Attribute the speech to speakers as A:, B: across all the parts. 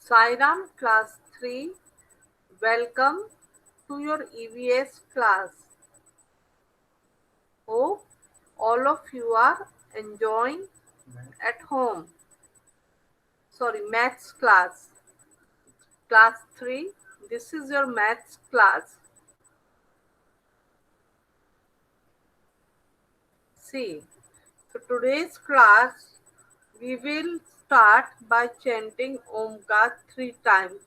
A: Sairam Class 3, welcome to your EVS class. Hope all of you are enjoying at home. Sorry, maths class. Class 3, this is your maths class. See, so today's class we will start by chanting Omkar 3 times.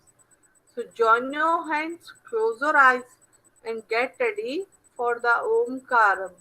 A: So join your hands, close your eyes, and get ready for the Omkaram.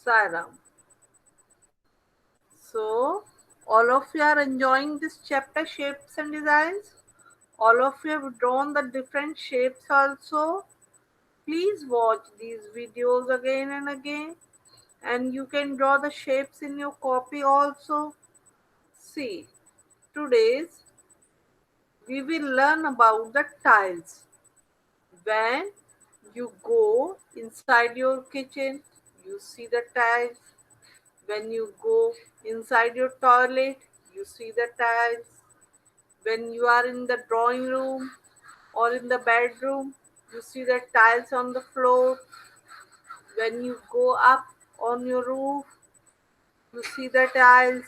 A: Sairam. So, all of you are enjoying this chapter shapes and designs. All of you have drawn the different shapes also. Please watch these videos again and again, and you can draw the shapes in your copy also. See, today's we will learn about the tiles. When you go inside your kitchen, you see the tiles. When you go inside your toilet, you see the tiles. When you are in the drawing room or in the bedroom, you see the tiles on the floor. When you go up on your roof, you see the tiles.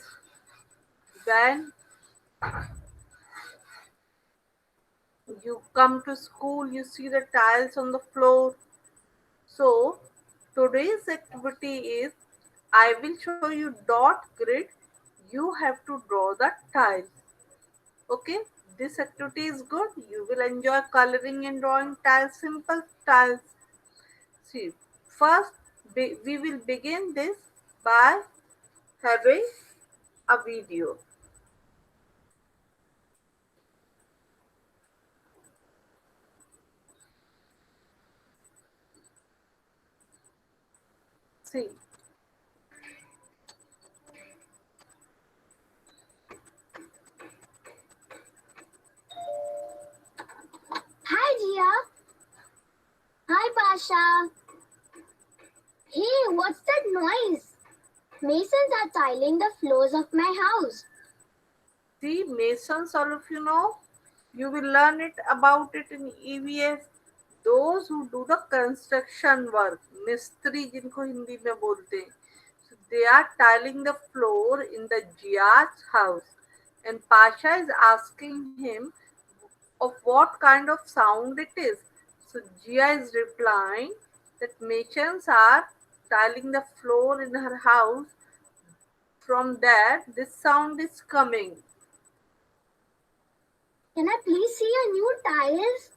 A: When you come to school, you see the tiles on the floor. So, today's activity is I will show you dot grid. You have to draw the tiles. Okay, this activity is good. You will enjoy coloring and drawing tiles, simple tiles. See, first we will begin this by having a video. See,
B: Hi, Jia. Hi, Pasha. Hey, what's that noise? Masons are tiling the floors of my house.
A: see, masons, all of you know. You will learn it about it in EVS. Those who do the construction work, मिस्त्री जिनको हिंदी में बोलते हैं, so they are tiling the floor in the Jia's house, and Pasha is asking him of what kind of sound it is. So Jia is replying that masons are tiling the floor in her house. From there, this sound is coming.
B: Can I please see your new tiles?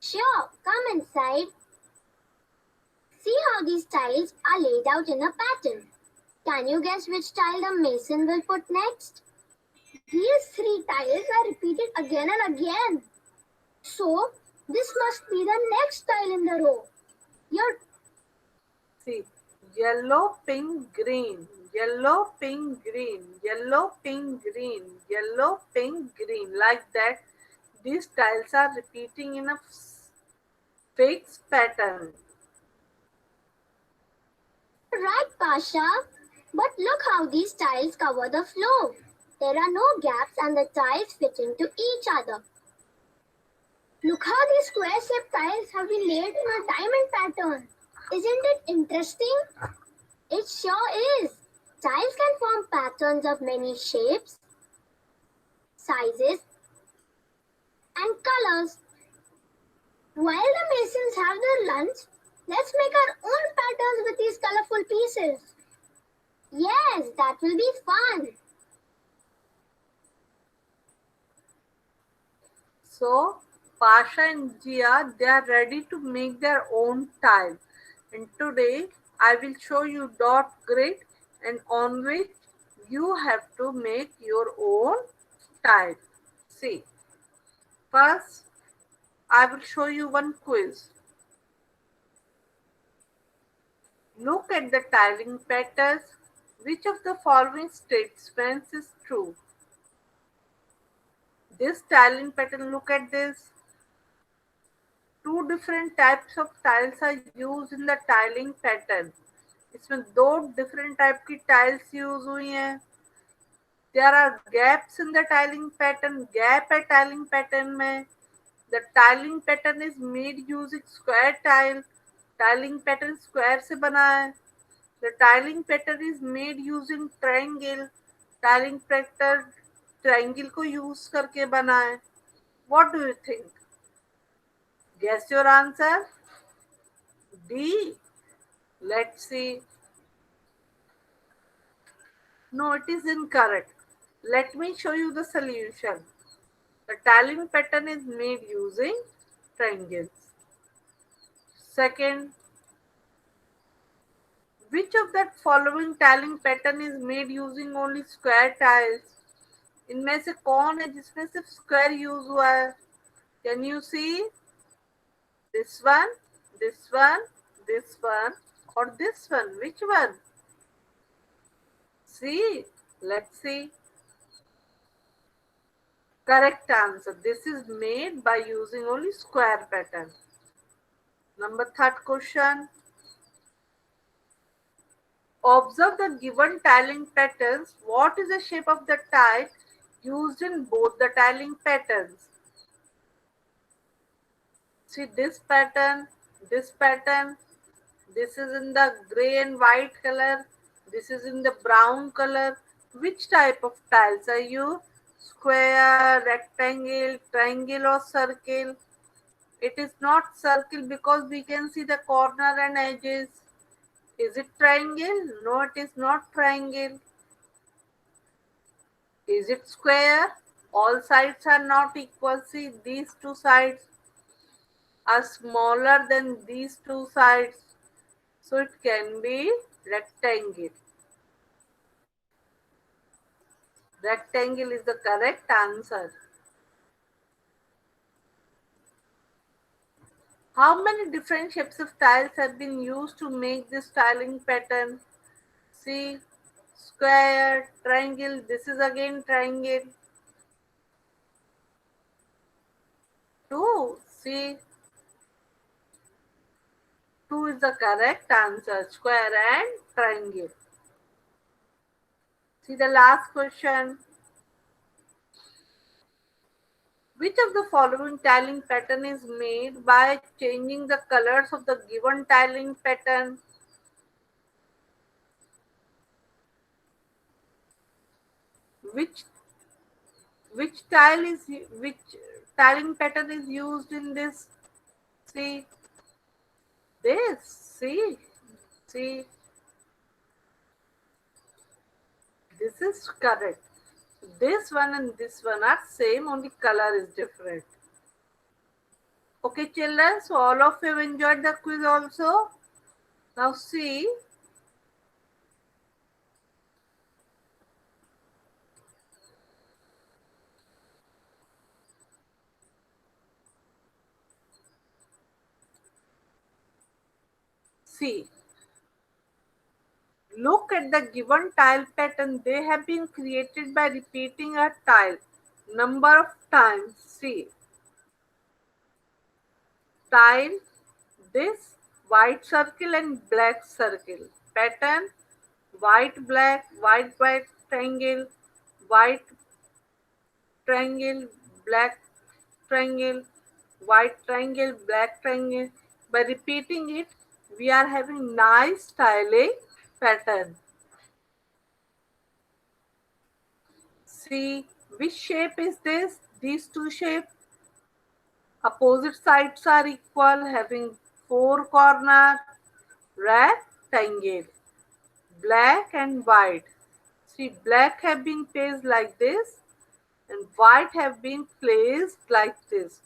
B: Sure, come inside. See how these tiles are laid out in a pattern. Can you guess which tile the mason will put next? These three tiles are repeated again and again. So, this must be the next tile in the row. Your
A: See, yellow, pink, green, yellow, pink, green, yellow, pink, green, yellow, pink, green, like that. These tiles are repeating in a fixed pattern.
B: right, Pasha. But look how these tiles cover the floor. There are no gaps and the tiles fit into each other. Look how these square-shaped tiles have been laid in a diamond pattern. Isn't it interesting? It sure is. Tiles can form patterns of many shapes, sizes, and colors. While the masons have their lunch, let's make our own patterns with these colorful pieces. Yes, that will be fun.
A: So, Pasha and Jia, they are ready to make their own tile. And today, I will show you dot grid and on which you have to make your own tile. See, first I will show you one quiz. Look at the tiling patterns. Which of the following statements is true? This tiling pattern, look at this. Two different types of tiles are used in the tiling pattern. इसमें दो different type की tiles use हुई हैं. There are gaps in the tiling pattern. Gap है tiling pattern में. The tiling pattern is made using square tile. Tiling pattern square से बना है. The tiling pattern is made using triangle. Tiling pattern triangle को use करके बना है. What do you think? Guess your answer. D. Let's see. No, it is incorrect. Let me show you the solution. The tiling pattern is made using triangles. Second, which of that following tiling pattern is made using only square tiles? इनमें से कौन है जिसमें सिर्फ square use हुआ है? Can you see? This one, this one, this one, or this one? Which one? See, let's see. Correct answer. This is made by using only square pattern. Number third question. Observe the given tiling patterns. What is the shape of the tile used in both the tiling patterns? See this pattern, this pattern. This is in the gray and white color. This is in the brown color. Which type of tiles are you? Square, rectangle, triangle or circle? It is not circle because we can see the corner and edges. Is it triangle? No, it is not triangle. Is it square? All sides are not equal. See, these two sides are smaller than these two sides. So it can be rectangle. Rectangle is the correct answer. How many different shapes of tiles have been used to make this tiling pattern? See, square, triangle, this is again triangle. Two, see, two is the correct answer, square and triangle. See the last question. Which of the following tiling pattern is made by changing the colors of the given tiling pattern? Which which tile is which tiling pattern is used in this? See this. See this is correct. This one and this one are same, only color is different. Okay, children, so all of you have enjoyed the quiz also. Now see, look at the given tile pattern. They have been created by repeating a tile number of times. See, tile, this white circle and black circle. Pattern, white, black triangle, white triangle, black triangle, white triangle, black triangle. By repeating it, we are having nice tiling pattern. See, which shape is this? These two shapes. Opposite sides are equal, having four corners, rectangle, black and white. See, black have been placed like this and white have been placed like this.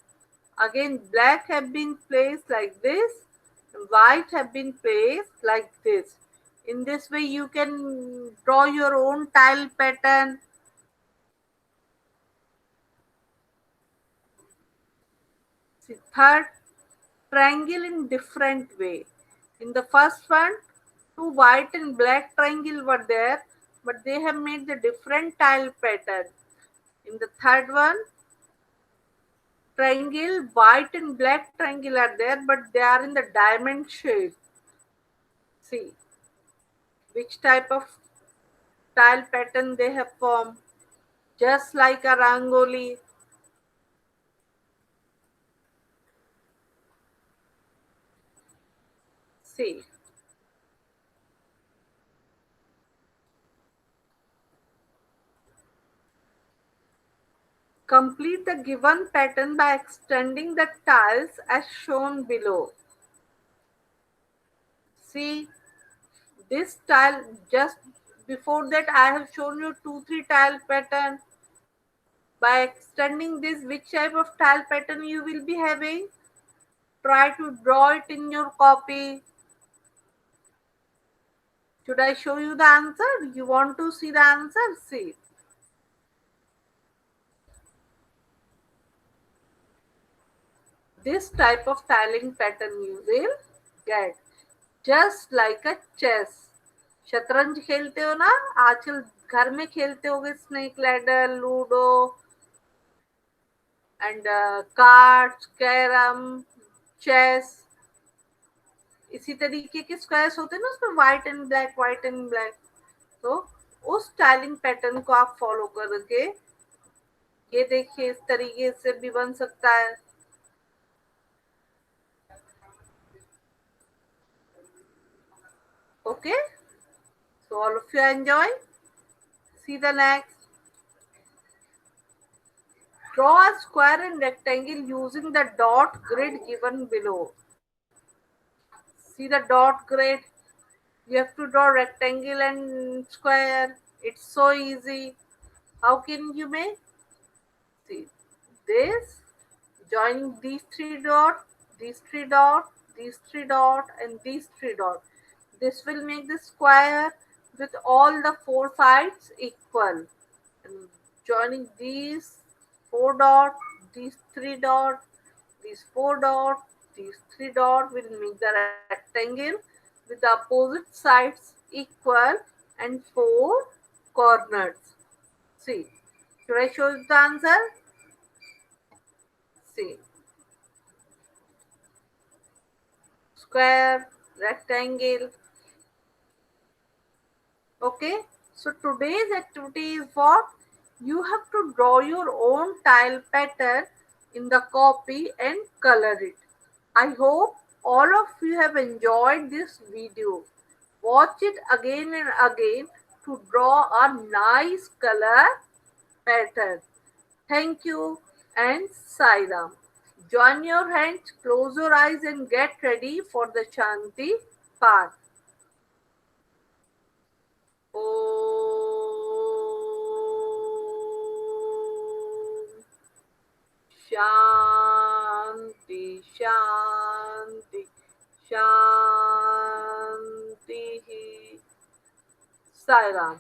A: Again, black have been placed like this White have been placed like this. In this way, you can draw your own tile pattern. See, third, triangle in different way. In the first one, two white and black triangle were there, but they have made the different tile pattern. In the third one, triangle, white and black triangle are there, but they are in the diamond shape. See which type of tile pattern they have formed, just like a rangoli. See, complete the given pattern by extending the tiles as shown below. See, this tile, just before that I have shown you 2-3 tile pattern. By extending this, which type of tile pattern you will be having? Try to draw it in your copy. Should I show you the answer? You want to see the answer? See. This type of tiling pattern you will get. Just like a chess. शतरंज खेलते हो ना आजकल, घर में खेलते होगे snake ladder, ludo and cards, carrom, chess. इसी तरीके के स्क्वायर्स होते हैं ना उसमें, white and black, white and black. तो उस स्टाइलिंग पैटर्न को आप फॉलो करके ये देखिए इस तरीके से भी बन सकता है। Okay, so all of you enjoy. See the next. Draw a square and rectangle using the dot grid given below. See the dot grid. You have to draw rectangle and square. It's so easy. How can you make? See this. Joining these three dots, these three dots, these three dots, and these three dots. This will make the square with all the four sides equal. And joining these four dots, these three dots, these four dots, these three dots will make the rectangle with the opposite sides equal and four corners. See, should I show you the answer? See, square, rectangle. Okay, so today's activity is what? You have to draw your own tile pattern in the copy and color it. I hope all of you have enjoyed this video. Watch it again and again to draw a nice color pattern. Thank you and Sairam. Join your hands, close your eyes and get ready for the Shanti part. Om Shanti Shanti Shanti Sai Ram.